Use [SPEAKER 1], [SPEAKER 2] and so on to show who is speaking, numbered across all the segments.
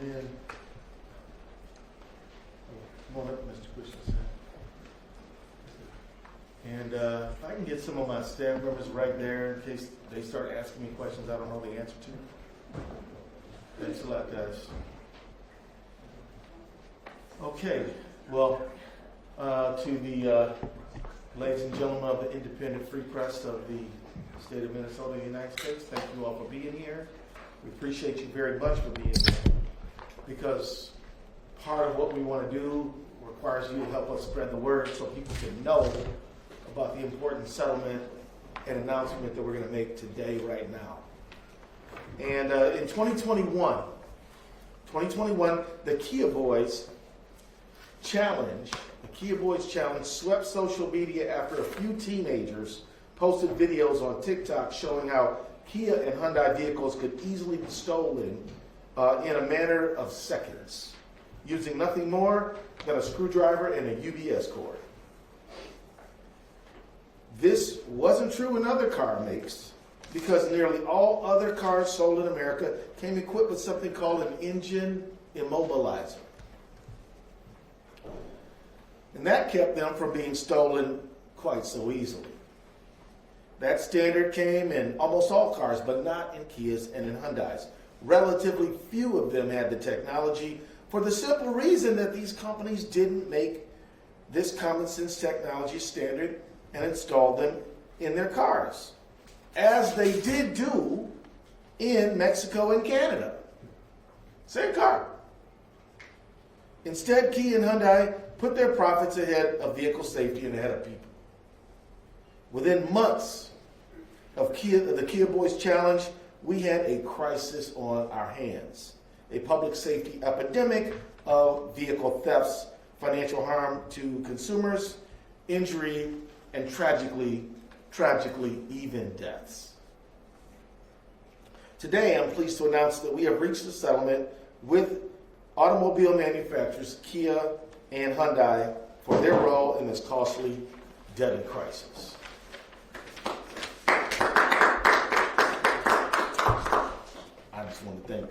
[SPEAKER 1] in. Come on up, Mr. Christensen. And if I can get some of my staff members right there in case they start asking me questions I don't know the answer to. Thanks a lot, guys. Okay, well, to the ladies and gentlemen of the independent free press of the state of Minnesota, the United States, thank you all for being here. We appreciate you very much for being here because part of what we want to do requires you to help us spread the word so people can know about the important settlement and announcement that we're going to make today, right now. And in 2021, the Kia Boys Challenge, swept social media after a few teenagers posted videos on TikTok showing how Kia and Hyundai vehicles could easily be stolen in a matter of seconds, using nothing more than a screwdriver and a UPS cord. This wasn't true in other car makes because nearly all other cars sold in America came equipped with something called an engine immobilizer. And that kept them from being stolen quite so easily. That standard came in almost all cars, but not in Kias and in Hyundais. Relatively few of them had the technology for the simple reason that these companies didn't make this common sense technology standard and install them in their cars, as they did do in Mexico and Canada. Same car. Instead, Kia and Hyundai put their profits ahead of vehicle safety and ahead of people. Within months of the Kia Boys Challenge, we had a crisis on our hands. A public safety epidemic of vehicle thefts, financial harm to consumers, injury, and tragically, even deaths. Today, I'm pleased to announce that we have reached a settlement with automobile manufacturers Kia and Hyundai for their role in this costly, deadly crisis. I just want to thank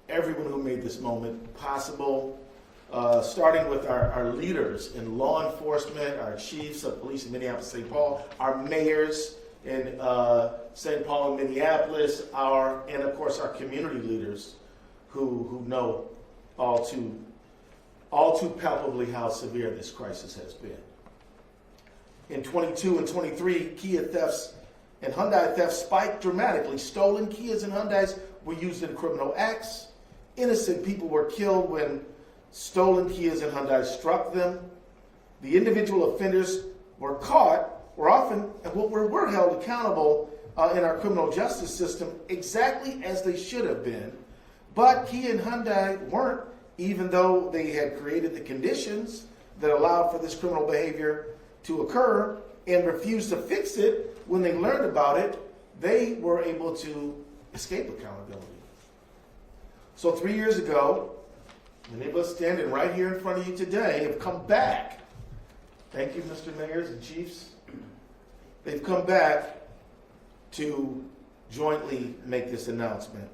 [SPEAKER 1] everyone who made this moment possible, starting with our leaders in law enforcement, our chiefs of police in Minneapolis-St. Paul, our mayors in St. Paul and Minneapolis, and of course our community leaders who know all too palpably how severe this crisis has been. In 22 and 23, Kia thefts and Hyundai thefts spiked dramatically. Stolen Kias and Hyundais were used in criminal acts. Innocent people were killed when stolen Kias and Hyundai struck them. The individual offenders were caught, were held accountable in our criminal justice system exactly as they should have been. But Kia and Hyundai weren't, even though they had created the conditions that allowed for this criminal behavior to occur and refused to fix it when they learned about it, they were able to escape accountability. So 3 years ago, many of us standing right here in front of you today have come back. Thank you, Mr. Mayors and Chiefs. They've come back to jointly make this announcement.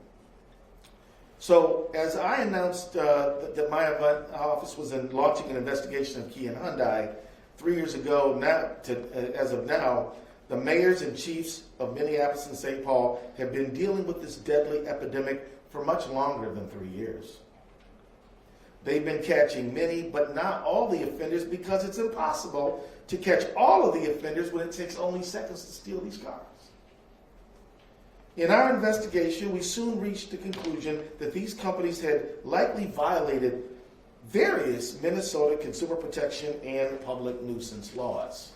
[SPEAKER 1] So as I announced that my office was launching an investigation of Kia and Hyundai 3 years ago, as of now, the mayors and chiefs of Minneapolis and St. Paul have been dealing with this deadly epidemic for much longer than 3 years. They've been catching many, but not all the offenders because it's impossible to catch all of the offenders when it takes only seconds to steal these cars. In our investigation, we soon reached the conclusion that these companies had likely violated various Minnesota consumer protection and public nuisance laws.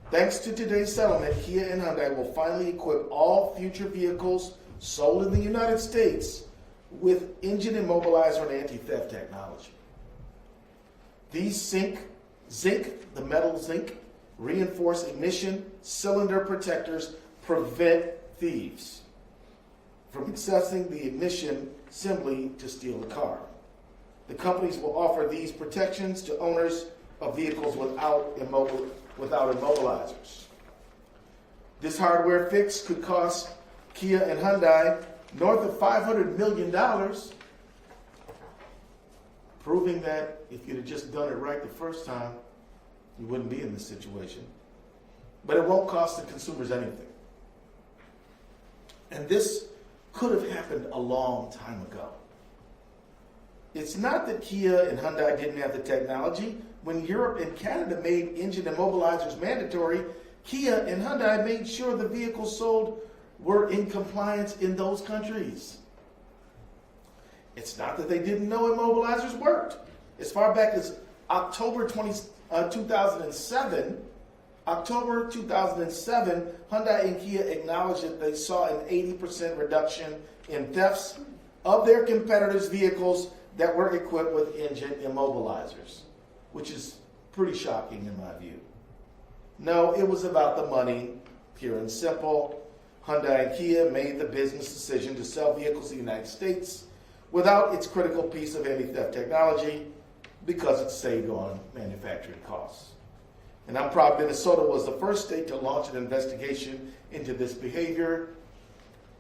[SPEAKER 1] Thanks to today's settlement, Kia and Hyundai will finally equip all future vehicles sold in the United States with engine immobilizer and anti-theft technology. These the metal zinc, reinforced ignition cylinder protectors prevent thieves from accessing the ignition simply to steal the car. The companies will offer these protections to owners of vehicles without immobilizers. This hardware fix could cost Kia and Hyundai north of $500 million, proving that if you'd have just done it right the first time, you wouldn't be in this situation. But it won't cost the consumers anything. And this could have happened a long time ago. It's not that Kia and Hyundai didn't have the technology. When Europe and Canada made engine immobilizers mandatory, Kia and Hyundai made sure the vehicles sold were in compliance in those countries. It's not that they didn't know immobilizers worked. As far back as October 2007, Hyundai and Kia acknowledged that they saw an 80% reduction in thefts of their competitors' vehicles that were equipped with engine immobilizers, which is pretty shocking in my view. No, it was about the money, pure and simple. Hyundai and Kia made the business decision to sell vehicles in the United States without its critical piece of anti-theft technology because it saved on manufacturing costs. And I'm proud Minnesota was the first state to launch an investigation into this behavior,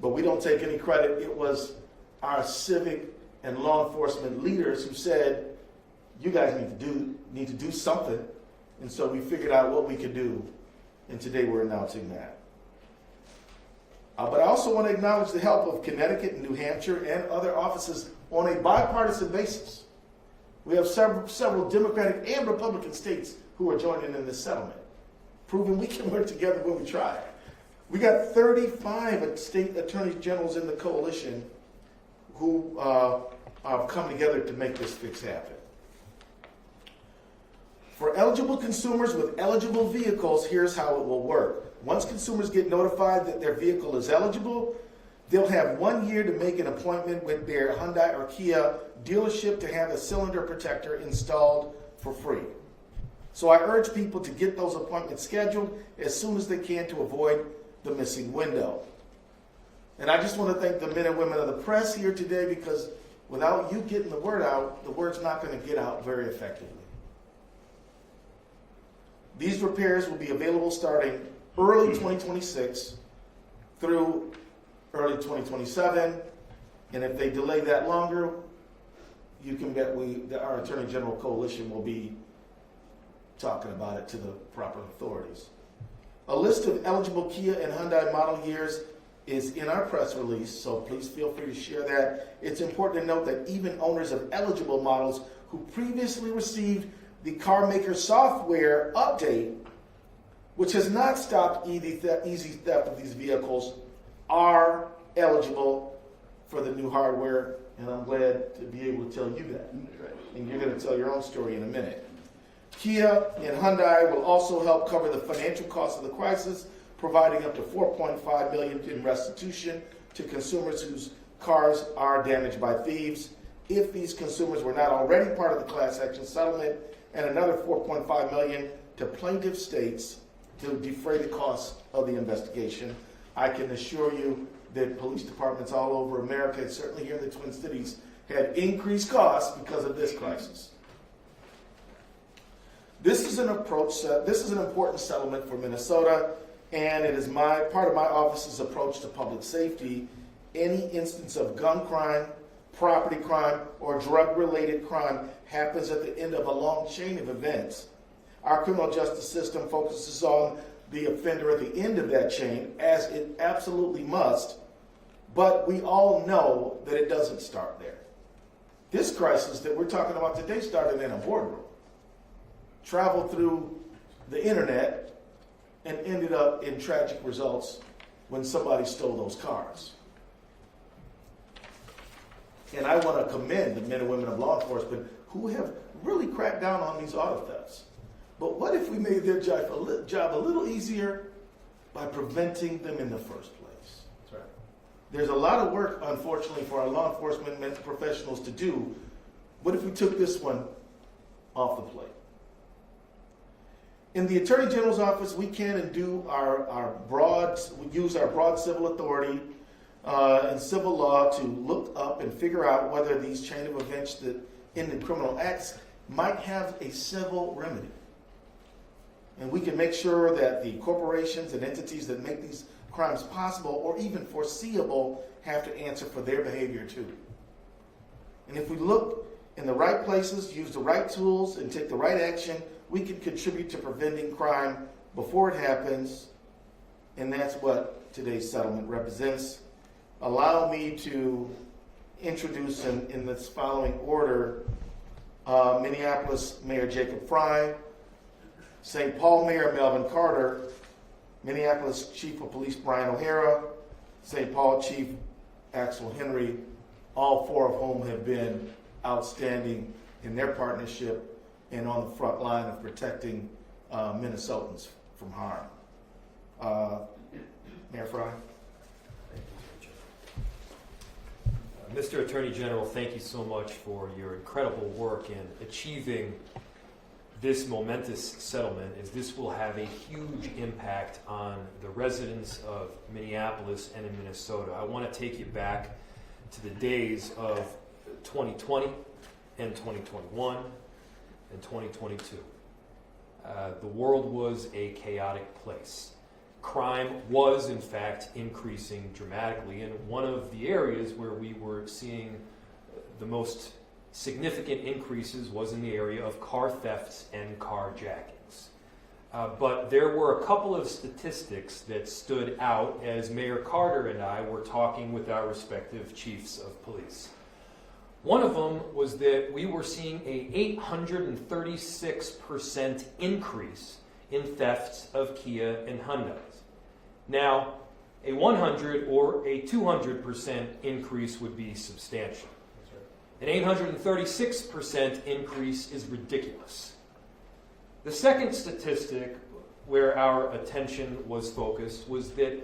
[SPEAKER 1] but we don't take any credit. It was our civic and law enforcement leaders who said, you guys need to do something. And so we figured out what we could do, and today we're announcing that. But I also want to acknowledge the help of Connecticut and New Hampshire and other offices on a bipartisan basis. We have several Democratic and Republican states who are joining in this settlement, proving we can work together when we try. We got 35 state attorneys generals in the coalition who have come together to make this fix happen. For eligible consumers with eligible vehicles, here's how it will work. Once consumers get notified that their vehicle is eligible, they'll have 1 year to make an appointment with their Hyundai or Kia dealership to have a cylinder protector installed for free. So I urge people to get those appointments scheduled as soon as they can to avoid the missing window. And I just want to thank the men and women of the press here today, because without you getting the word out, the word's not going to get out very effectively. These repairs will be available starting early 2026 through early 2027. And if they delay that longer, you can bet our Attorney General Coalition will be talking about it to the proper authorities. A list of eligible Kia and Hyundai model years is in our press release, so please feel free to share that. It's important to note that even owners of eligible models who previously received the car maker software update, which has not stopped easy theft of these vehicles, are eligible for the new hardware, and I'm glad to be able to tell you that. And you're going to tell your own story in a minute. Kia and Hyundai will also help cover the financial costs of the crisis, providing up to $4.5 million in restitution to consumers whose cars are damaged by thieves, if these consumers were not already part of the class action settlement, and another $4.5 million to plaintiff states to defray the costs of the investigation. I can assure you that police departments all over America, and certainly here in the Twin Cities, had increased costs because of this crisis. This is an important settlement for Minnesota, and it is part of my office's approach to public safety. Any instance of gun crime, property crime, or drug-related crime happens at the end of a long chain of events. Our criminal justice system focuses on the offender at the end of that chain, as it absolutely must, but we all know that it doesn't start there. This crisis that we're talking about today started in a boardroom, traveled through the internet, and ended up in tragic results when somebody stole those cars. And I want to commend the men and women of law enforcement who have really cracked down on these auto thefts. But what if we made their job a little easier by preventing them in the first place? That's right. There's a lot of work, unfortunately, for our law enforcement professionals to do. What if we took this one off the plate? In the Attorney General's office, we can and do use our broad civil authority and civil law to look up and figure out whether these chain of events that end in criminal acts might have a civil remedy. And we can make sure that the corporations and entities that make these crimes possible or even foreseeable have to answer for their behavior too. And if we look in the right places, use the right tools, and take the right action, we can contribute to preventing crime before it happens, and that's what today's settlement represents. Allow me to introduce in this following order Minneapolis Mayor Jacob Fry, St. Paul Mayor Melvin Carter, Minneapolis Chief of Police Brian O'Hara, St. Paul Chief Axel Henry, all four of whom have been outstanding in their partnership and on the front line of protecting Minnesotans from harm. Mayor Fry.
[SPEAKER 2] Mr. Attorney General, thank you so much for your incredible work in achieving this momentous settlement, as this will have a huge impact on the residents of Minneapolis and in Minnesota. I want to take you back to the days of 2020 and 2021 and 2022. The world was a chaotic place. Crime was, in fact, increasing dramatically, and one of the areas where we were seeing the most significant increases was in the area of car thefts and carjackings. But there were a couple of statistics that stood out as Mayor Carter and I were talking with our respective chiefs of police. One of them was that we were seeing a 836% increase in thefts of Kia and Hyundai. Now, a 100 or a 200% increase would be substantial. An 836% increase is ridiculous. The second statistic where our attention was focused was that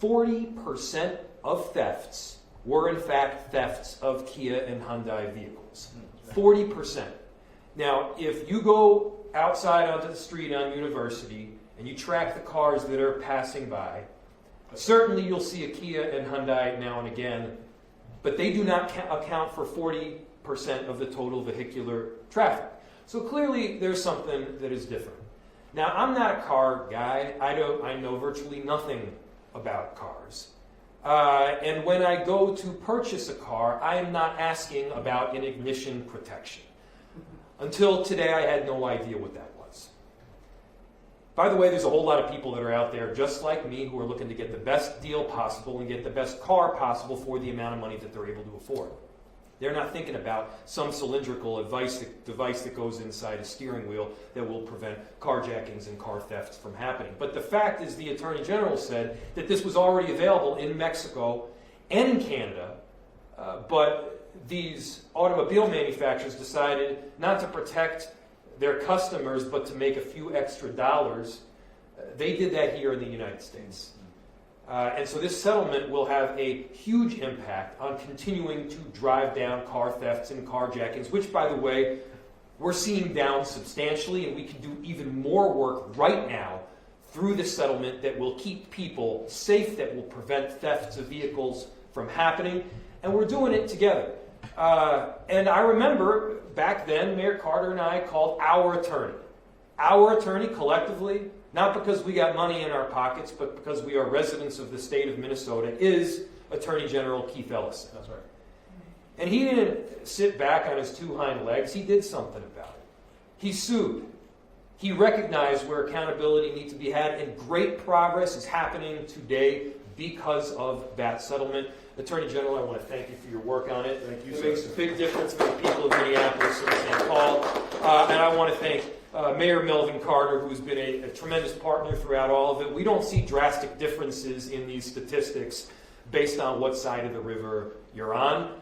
[SPEAKER 2] 40% of thefts were in fact thefts of Kia and Hyundai vehicles. 40%. Now, if you go outside onto the street on University and you track the cars that are passing by, certainly you'll see a Kia and Hyundai now and again, but they do not account for 40% of the total vehicular traffic. So clearly there's something that is different. Now, I'm not a car guy. I know virtually nothing about cars. And when I go to purchase a car, I am not asking about an ignition protection. Until today, I had no idea what that was. By the way, there's a whole lot of people that are out there just like me who are looking to get the best deal possible and get the best car possible for the amount of money that they're able to afford. They're not thinking about some cylindrical device that goes inside a steering wheel that will prevent carjackings and car thefts from happening. But the fact is, the Attorney General said that this was already available in Mexico and in Canada, but these automobile manufacturers decided not to protect their customers but to make a few extra dollars. They did that here in the United States. And so this settlement will have a huge impact on continuing to drive down car thefts and carjackings, which, by the way, we're seeing down substantially, and we can do even more work right now through this settlement that will keep people safe, that will prevent thefts of vehicles from happening, and we're doing it together. And I remember back then, Mayor Carter and I called our attorney collectively, not because we got money in our pockets, but because we are residents of the state of Minnesota, is Attorney General Keith Ellison.
[SPEAKER 1] That's right.
[SPEAKER 2] And he didn't sit back on his two hind legs. He did something about it. He sued. He recognized where accountability needs to be had, and great progress is happening today because of that settlement. Attorney General, I want to thank you for your work on it.
[SPEAKER 1] Thank you,
[SPEAKER 2] It makes a big difference for the people of Minneapolis and St. Paul. And I want to thank Mayor Melvin Carter, who's been a tremendous partner throughout all of it. We don't see drastic differences in these statistics based on what side of the river you're on.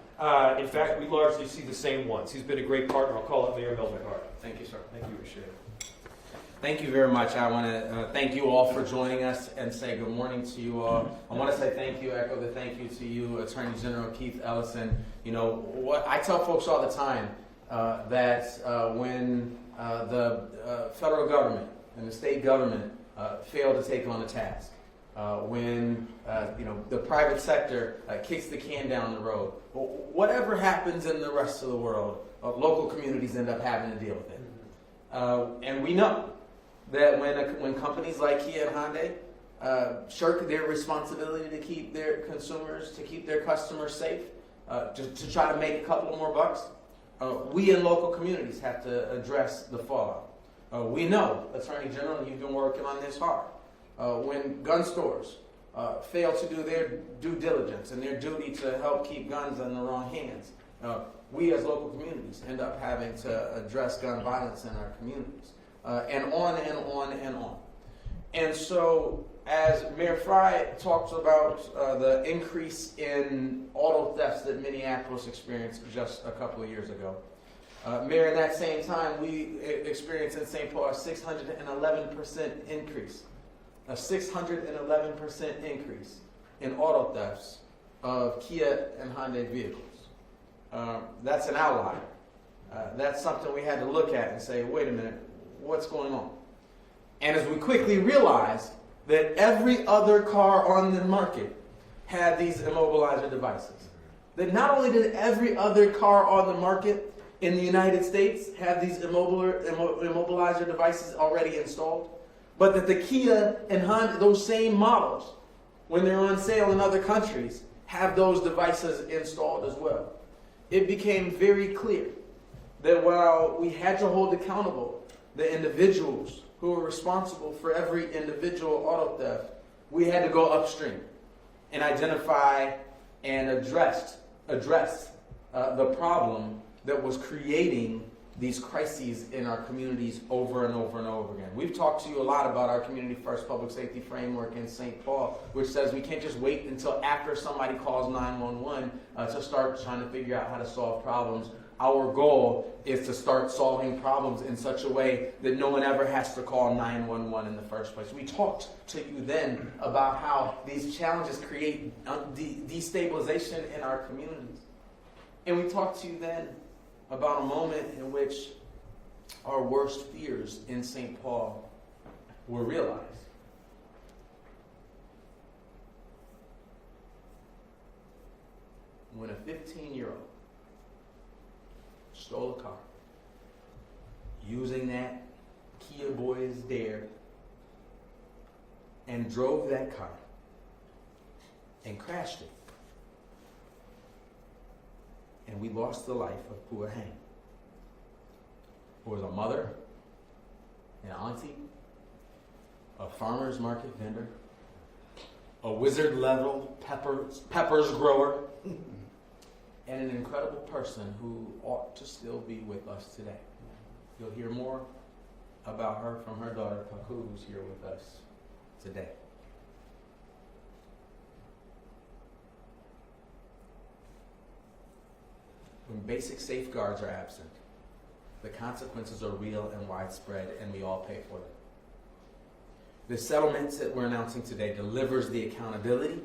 [SPEAKER 2] In fact, we largely see the same ones. He's been a great partner. I'll call it Mayor Melvin Carter.
[SPEAKER 3] Thank you, sir.
[SPEAKER 2] Thank you, Rashid.
[SPEAKER 3] Thank you very much. I want to thank you all for joining us and say good morning to you all. I want to say thank you, echo the thank you to you, Attorney General Keith Ellison. You know, what I tell folks all the time, that when the federal government and the state government fail to take on a task, when the private sector kicks the can down the road, whatever happens in the rest of the world, local communities end up having to deal with it. And we know that when companies like Kia and Hyundai shirk their responsibility to keep their consumers, to keep their customers safe, to try to make a couple more bucks. We in local communities have to address the fallout. We know, Attorney General, you've been working on this hard. When gun stores fail to do their due diligence and their duty to help keep guns in the wrong hands, we as local communities end up having to address gun violence in our communities, and on and on and on. And so, as Mayor Fry talks about the increase in auto thefts that Minneapolis experienced just a couple of years ago, Mayor, in that same time, we experienced in St. Paul a 611% increase. A 611% increase in auto thefts of Kia and Hyundai vehicles. That's an outlier. That's something we had to look at and say, wait a minute, what's going on? And as we quickly realized that every other car on the market had these immobilizer devices. That not only did every other car on the market in the United States have these immobilizer devices already installed, but that the Kia and Hyundai, those same models, when they're on sale in other countries, have those devices installed as well. It became very clear that while we had to hold accountable the individuals who were responsible for every individual auto theft, we had to go upstream and identify and address the problem that was creating these crises in our communities over and over and over again. We've talked to you a lot about our Community First Public Safety Framework in St. Paul, which says we can't just wait until after somebody calls 911 to start trying to figure out how to solve problems. Our goal is to start solving problems in such a way that no one ever has to call 911 in the first place. We talked to you then about how these challenges create destabilization in our communities. And we talked to you then about a moment in which our worst fears in St. Paul were realized. When a 15-year-old stole a car using that Kia Boys Dare and drove that car and crashed it. And we lost the life of Pua Hang, who was a mother, an auntie, a farmer's market vendor, a wizard-level peppers grower, and an incredible person who ought to still be with us today. You'll hear more about her from her daughter, Paku, who's here with us today. When basic safeguards are absent, the consequences are real and widespread, and we all pay for them. The settlement that we're announcing today delivers the accountability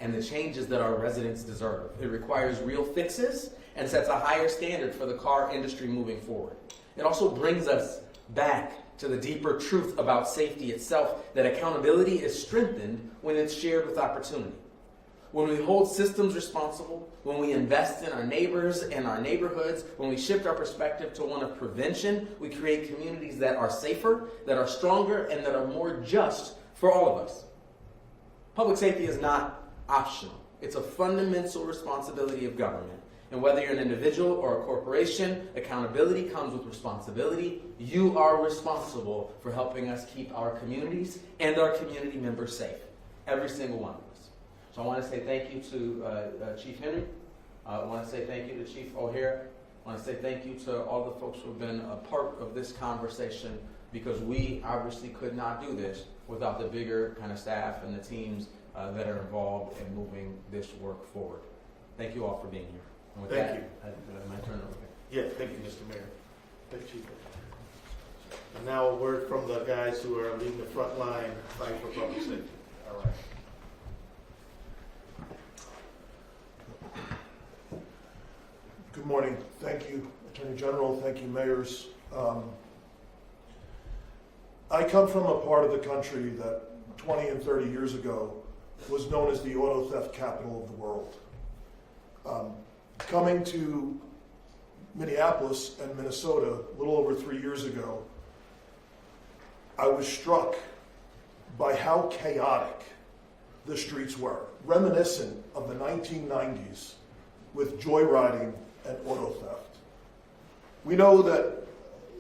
[SPEAKER 3] and the changes that our residents deserve. It requires real fixes and sets a higher standard for the car industry moving forward. It also brings us back to the deeper truth about safety itself, that accountability is strengthened when it's shared with opportunity. When we hold systems responsible, when we invest in our neighbors and our neighborhoods, when we shift our perspective to one of prevention, we create communities that are safer, that are stronger, and that are more just for all of us. Public safety is not optional. It's a fundamental responsibility of government. And whether you're an individual or a corporation, accountability comes with responsibility. You are responsible for helping us keep our communities and our community members safe. Every single one of us. So I want to say thank you to Chief Henry. I want to say thank you to Chief O'Hare. I want to say thank you to all the folks who have been a part of this conversation, because we obviously could not do this without the bigger kind of staff and the teams that are involved in moving this work forward. Thank you all for being here. And with
[SPEAKER 1] Thank
[SPEAKER 3] that,
[SPEAKER 1] you.
[SPEAKER 3] my turn over.
[SPEAKER 1] Yeah, thank you, Mr. Mayor. Thank you. And now a word from the guys who are leading the front line fight for public safety. All right.
[SPEAKER 4] Good morning. Thank you, Attorney General. Thank you, mayors. I come from a part of the country that 20 and 30 years ago was known as the auto theft capital of the world. Coming to Minneapolis and Minnesota a little over 3 years ago, I was struck by how chaotic the streets were, reminiscent of the 1990s with joyriding and auto theft. We know that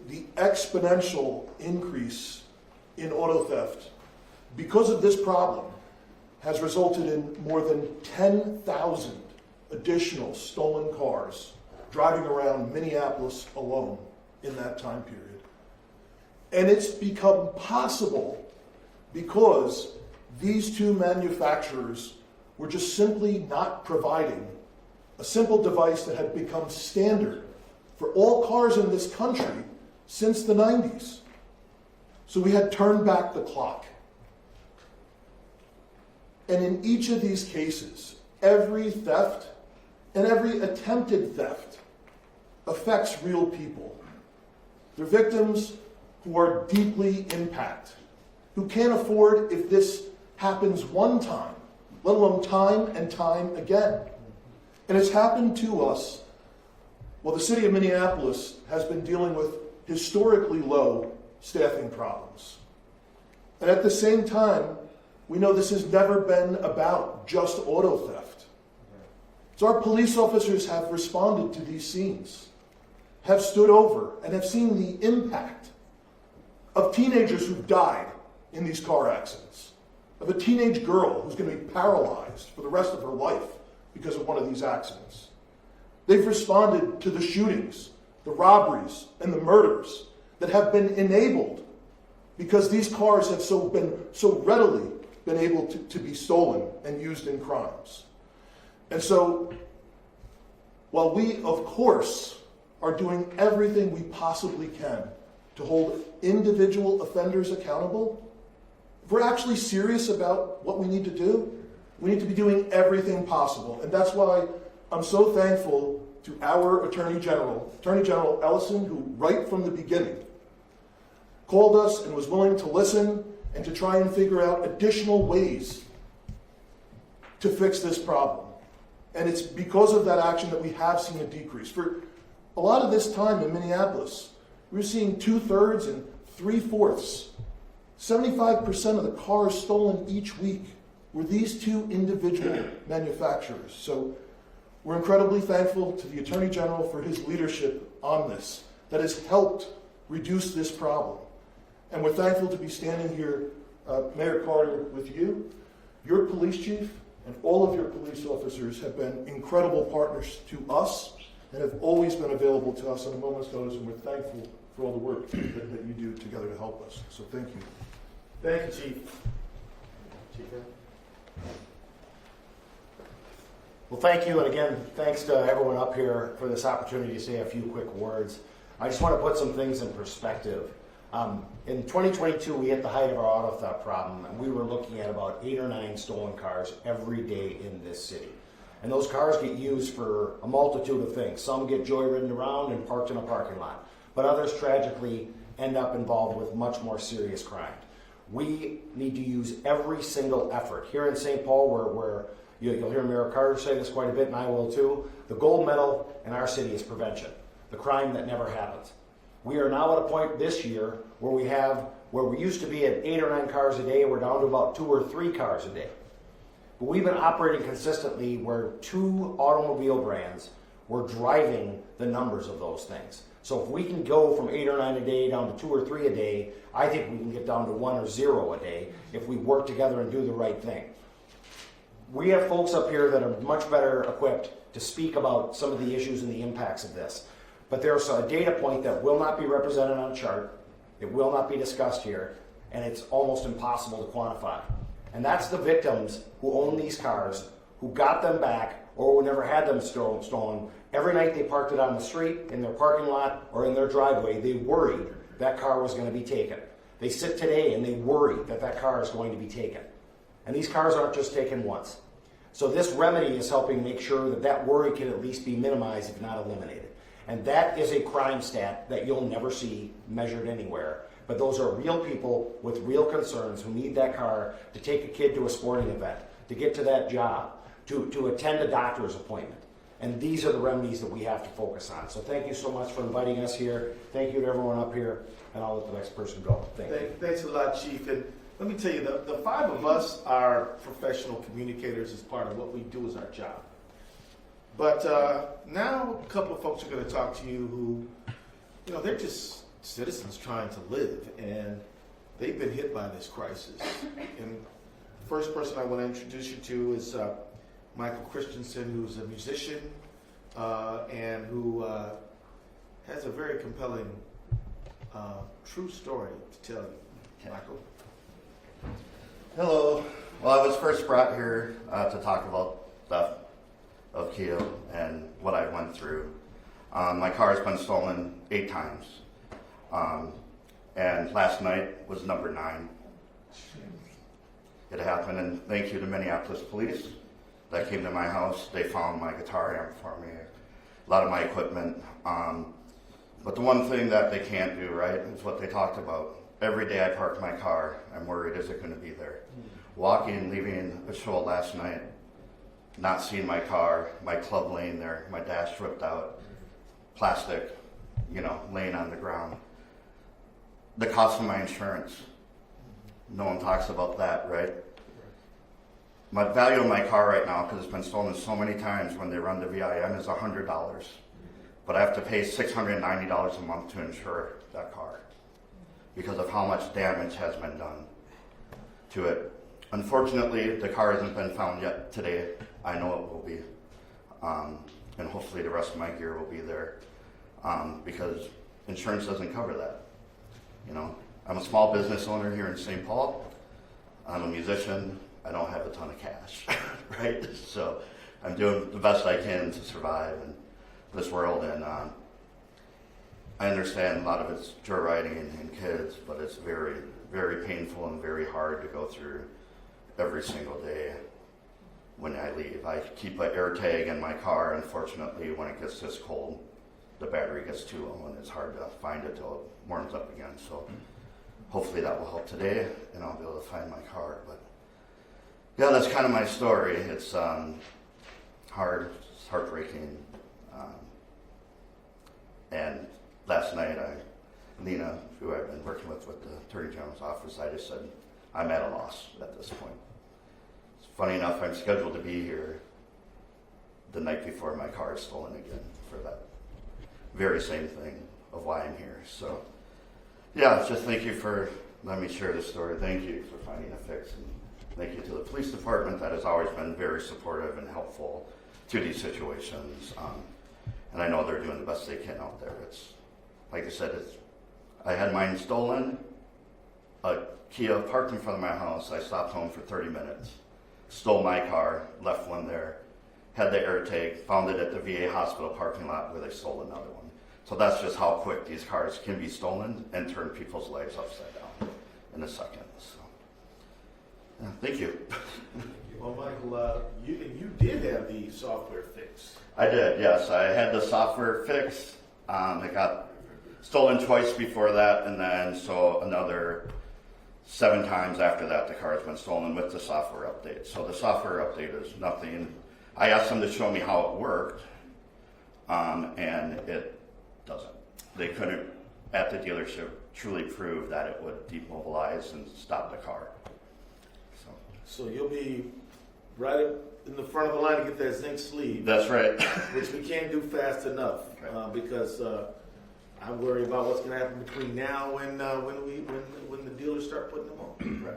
[SPEAKER 4] the exponential increase in auto theft because of this problem has resulted in more than 10,000 additional stolen cars driving around Minneapolis alone in that time period. And it's become possible because these two manufacturers were just simply not providing a simple device that had become standard for all cars in this country since the 90s. So we had turned back the clock. And in each of these cases, every theft and every attempted theft affects real people. They're victims who are deeply impacted, who can't afford if this happens one time, let alone time and time again. And it's happened to us. Well, the city of Minneapolis has been dealing with historically low staffing problems. And at the same time, we know this has never been about just auto theft. So our police officers have responded to these scenes, have stood over, and have seen the impact of teenagers who've died in these car accidents, of a teenage girl who's going to be paralyzed for the rest of her life because of one of these accidents. They've responded to the shootings, the robberies, and the murders that have been enabled because these cars have so readily been able to be stolen and used in crimes. And so, while we, of course, are doing everything we possibly can to hold individual offenders accountable, if we're actually serious about what we need to do, we need to be doing everything possible. And that's why I'm so thankful to our Attorney General Ellison, who right from the beginning called us and was willing to listen and to try and figure out additional ways to fix this problem. And it's because of that action that we have seen a decrease. For a lot of this time in Minneapolis, we're seeing 2/3 and 3/4, 75% of the cars stolen each week were these two individual manufacturers. So we're incredibly thankful to the Attorney General for his leadership on this that has helped reduce this problem. And we're thankful to be standing here, Mayor Carter, with you. Your police chief and all of your police officers have been incredible partners to us and have always been available to us on a moment's notice, and we're thankful for all the work that you do together to help us. So thank you.
[SPEAKER 1] Thank you, Chief. Well, thank you, and again, thanks to everyone up here for this opportunity to say a few quick words. I just want to put some things in perspective. In 2022, we hit the height of our auto theft problem, and we were looking at about 8 or 9 stolen cars every day in this city. And those cars get used for a multitude of things. Some get joyridden around and parked in a parking lot, but others tragically end up involved with much more serious crime. We need to use every single effort. Here in St. Paul, where you'll hear Mayor Carter say this quite a bit, and I will too, the gold medal in our city is prevention, the crime that never happens. We are now at a point this year where we used to be at 8 or 9 cars a day, we're down to about 2 or 3 cars a day. But we've been operating consistently where 2 automobile brands were driving the numbers of those things. So if we can go from 8 or 9 a day down to 2 or 3 a day, I think we can get down to 1 or 0 a day if we work together and do the right thing. We have folks up here that are much better equipped to speak about some of the issues and the impacts of this. But there's a data point that will not be represented on a chart, it will not be discussed here, and it's almost impossible to quantify. And that's the victims who own these cars, who got them back, or who never had them stolen. Every night they parked it on the street, in their parking lot, or in their driveway, they worried that car was going to be taken. They sit today and they worry that that car is going to be taken. And these cars aren't just taken once. So this remedy is helping make sure that that worry can at least be minimized, if not eliminated. And that is a crime stat that you'll never see measured anywhere. But those are real people with real concerns who need that car to take a kid to a sporting event, to get to that job, to attend a doctor's appointment. And these are the remedies that we have to focus on. So thank you so much for inviting us here. Thank you to everyone up here. And I'll let the next person go. Thank you.
[SPEAKER 5] Thanks a lot, Chief. And
[SPEAKER 1] Let me tell you, the five of us are professional communicators as part of what we do as our job. But now a couple of folks are going to talk to you who, they're just citizens trying to live, and they've been hit by this crisis. And the first person I want to introduce you to is Michael Christensen, who's a musician and who has a very compelling, true story to tell you. Michael.
[SPEAKER 5] Hello. Well, I was first brought here to talk about theft of Kia and what I went through. My car has been stolen 8 times. And last night was number 9. It happened, and thank you to Minneapolis police that came to my house. They found my guitar amp for me, a lot of my equipment. But the one thing that they can't do, right, is what they talked about. Every day I park my car, I'm worried, is it going to be there? Walking, leaving a show last night, not seeing my car, my club laying there, my dash ripped out, plastic, laying on the ground. The cost of my insurance, no one talks about that, right? My value of my car right now, because it's been stolen so many times when they run the VIN, is $100. But I have to pay $690 a month to insure that car because of how much damage has been done to it. Unfortunately, the car hasn't been found yet today. I know it will be. And hopefully the rest of my gear will be there because insurance doesn't cover that. I'm a small business owner here in St. Paul. I'm a musician. I don't have a ton of cash, right? So I'm doing the best I can to survive in this world. And I understand a lot of it's joyriding and kids, but it's very, very painful and very hard to go through every single day when I leave. I keep an air tag in my car. Unfortunately, when it gets this cold, the battery gets too low and it's hard to find it till it warms up again. So hopefully that will help today and I'll be able to find my car. But yeah, that's kind of my story. It's hard, it's heartbreaking. And last night, Lena, who I've been working with the Attorney General's office, I just said, I'm at a loss at this point. Funny enough, I'm scheduled to be here the night before my car is stolen again for that very same thing of why I'm here. So, yeah, just thank you for letting me share this story. Thank you for finding a fix. And thank you to the police department that has always been very supportive and helpful to these situations. And I know they're doing the best they can out there. It's, like I said, I had mine stolen. A Kia parked in front of my house. I stopped home for 30 minutes. Stole my car, left one there, had the air tag, found it at the VA hospital parking lot where they stole another one. So that's just how quick these cars can be stolen and turn people's lives upside down in a second. So, yeah, thank you.
[SPEAKER 1] Well, Michael, you did have the software fix.
[SPEAKER 5] I did, yes. I had the software fix. It got stolen twice before that, and then so another 7 times after that, the car has been stolen with the software update. So the software update is nothing. I asked them to show me how it worked, and it doesn't. They couldn't, at the dealership, truly prove that it would demobilize and stop the car.
[SPEAKER 1] So you'll be right up in the front of the line to get that zinc sleeve.
[SPEAKER 5] That's right.
[SPEAKER 1] Which we can't do fast enough because I worry about what's going to happen between now and when the dealers start putting them on. Right.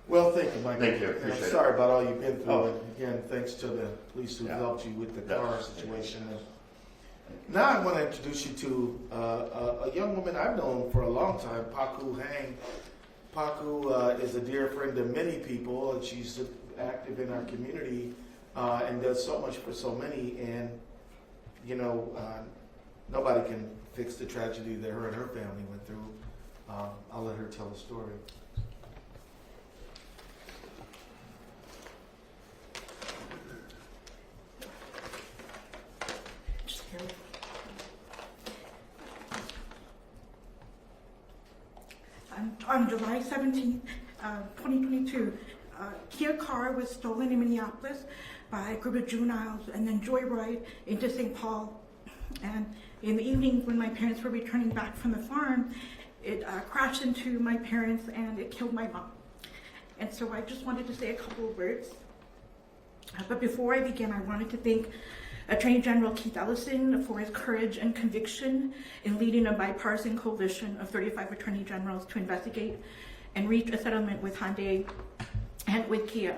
[SPEAKER 1] Well, thank you, Michael.
[SPEAKER 5] Thank you.
[SPEAKER 1] And I'm
[SPEAKER 5] Appreciate
[SPEAKER 1] sorry
[SPEAKER 5] it.
[SPEAKER 1] about all you've been through.
[SPEAKER 5] Oh.
[SPEAKER 1] And again, thanks to the police who
[SPEAKER 5] Yeah.
[SPEAKER 1] helped you with the
[SPEAKER 5] Yeah.
[SPEAKER 1] car situation. And now I want to introduce you to a young woman I've known for a long time, Paku Hang. Paku is a dear friend to many people, and she's active in our community and does so much for so many. And nobody can fix the tragedy that her and her family went through. I'll let her tell the story.
[SPEAKER 6] On July 17th, 2022, a Kia car was stolen in Minneapolis by a group of juveniles and then joyride into St. Paul. And in the evening when my parents were returning back from the farm, It crashed into my parents and it killed my mom. And so I just wanted to say a couple of words. But before I begin, I wanted to thank Attorney General Keith Ellison for his courage and conviction in leading a bipartisan coalition of 35 attorney generals to investigate and reach a settlement with Hyundai and with Kia.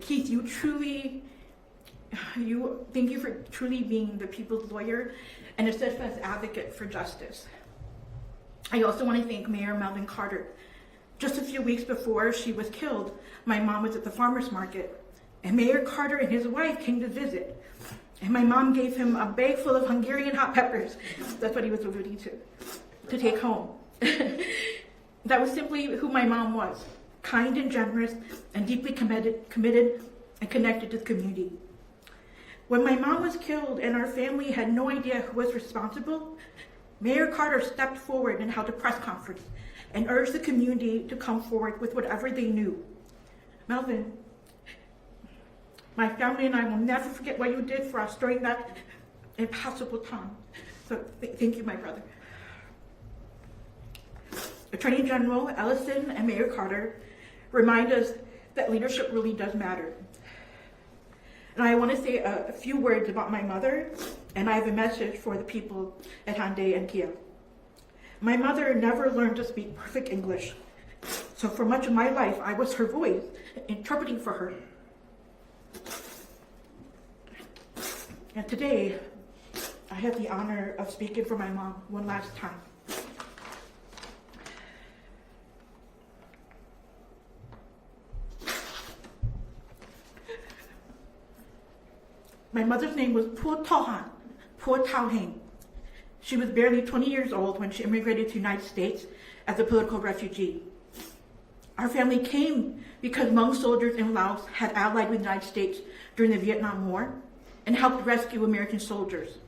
[SPEAKER 6] Keith, thank you for truly being the people's lawyer and a steadfast advocate for justice. I also want to thank Mayor Melvin Carter. Just a few weeks before she was killed, my mom was at the farmer's market, and Mayor Carter and his wife came to visit. And my mom gave him a bag full of Hungarian hot peppers. That's what he was alluding to take home. That was simply who my mom was, kind and generous and deeply committed and connected to the community. When my mom was killed and our family had no idea who was responsible, Mayor Carter stepped forward and held a press conference and urged the community to come forward with whatever they knew. Melvin, my family and I will never forget what you did for us during that impossible time. So thank you, my brother. Attorney General Ellison and Mayor Carter remind us that leadership really does matter. And I want to say a few words about my mother, and I have a message for the people at Hyundai and Kia. My mother never learned to speak perfect English, so for much of my life, I was her voice, interpreting for her. And today, I have the honor of speaking for my mom one last time. My mother's name was Po Tohan, Po Tao Heng. She was barely 20 years old when she immigrated to the United States as a political refugee. Our family came because Hmong soldiers in Laos had allied with the United States during the Vietnam War and helped rescue American soldiers.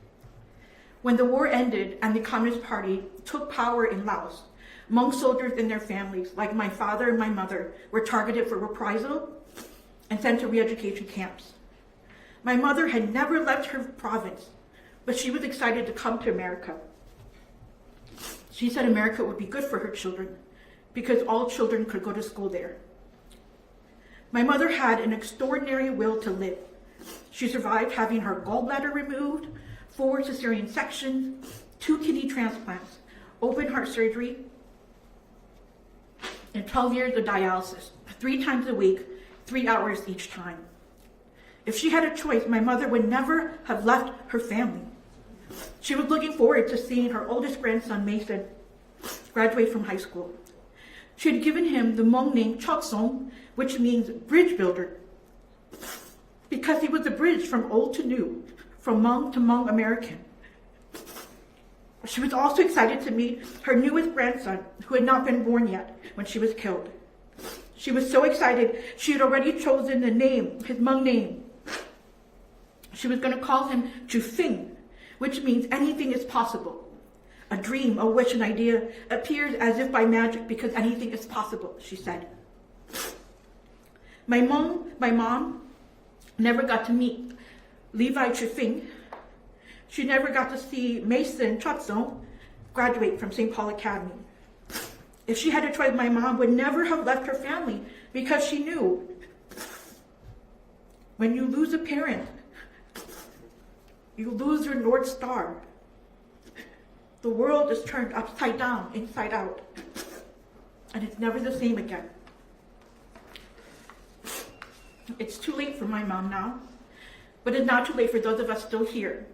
[SPEAKER 6] When the war ended and the Communist Party took power in Laos, Hmong soldiers and their families, like my father and my mother, were targeted for reprisal and sent to re-education camps. My mother had never left her province, but she was excited to come to America. She said America would be good for her children because all children could go to school there. My mother had an extraordinary will to live. She survived having her gallbladder removed, 4 cesarean sections, 2 kidney transplants, open heart surgery, and 12 years of dialysis, 3 times a week, 3 hours each time. If she had a choice, my mother would never have left her family. She was looking forward to seeing her oldest grandson, Mason, graduate from high school. She had given him the Hmong name Chok Song, which means bridge builder, because he was a bridge from old to new, from Hmong to Hmong American. She was also excited to meet her newest grandson, who had not been born yet when she was killed. She was so excited, she had already chosen the name, his Hmong name. She was going to call him Chufing, which means anything is possible. A dream, a wish, an idea appears as if by magic because anything is possible, she said. My mom never got to meet Levi Chufing. She never got to see Mason Chotsong graduate from St. Paul Academy. If she had a choice, my mom would never have left her family because she knew when you lose a parent, you lose your North Star. The world is turned upside down, inside out, and it's never the same again. It's too late for my mom now, but it's not too late for those of us still here.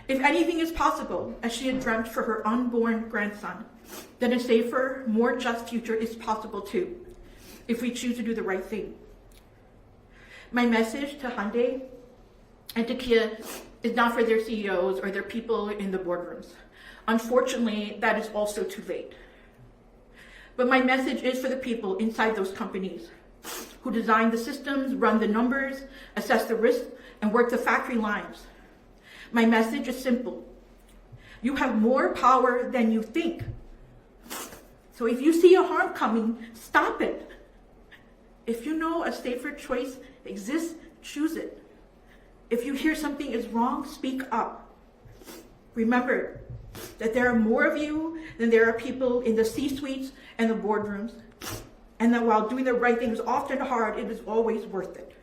[SPEAKER 6] If anything is possible, as she had dreamt for her unborn grandson, then a safer, more just future is possible too, if we choose to do the right thing. My message to Hyundai and to Kia is not for their CEOs or their people in the boardrooms. Unfortunately, that is also too late. But my message is for the people inside those companies who design the systems, run the numbers, assess the risk, and work the factory lines. My message is simple. You have more power than you think. So if you see a harm coming, stop it. If you know a safer choice exists, choose it. If you hear something is wrong, speak up. Remember, that there are more of you than there are people in the C-suites and the boardrooms, and that while doing the right thing is often hard, it is always worth it.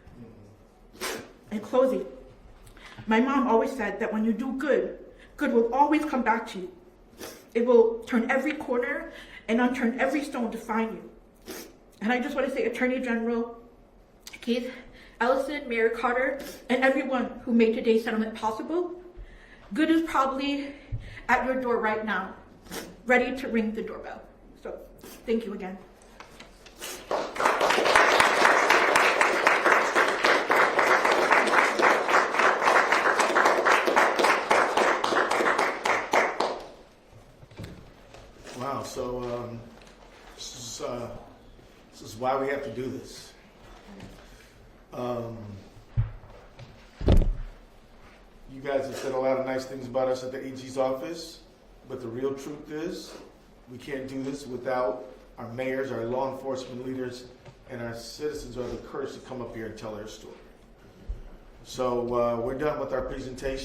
[SPEAKER 6] In closing, my mom always said that when you do good, good will always come back to you. It will turn every corner and unturn every stone to find you. And I just want to say, Attorney General Keith Ellison, Mayor Carter, and everyone who made today's settlement possible, good is probably at your door right now, ready to ring the doorbell. So, thank you again.
[SPEAKER 1] Wow, so this is why we have to do this. You guys have said a lot of nice things about us at the AG's office, but the real truth is we can't do this without our mayors, our law enforcement leaders, and our citizens who have the courage to come up here and tell their story. So we're done with our presentation.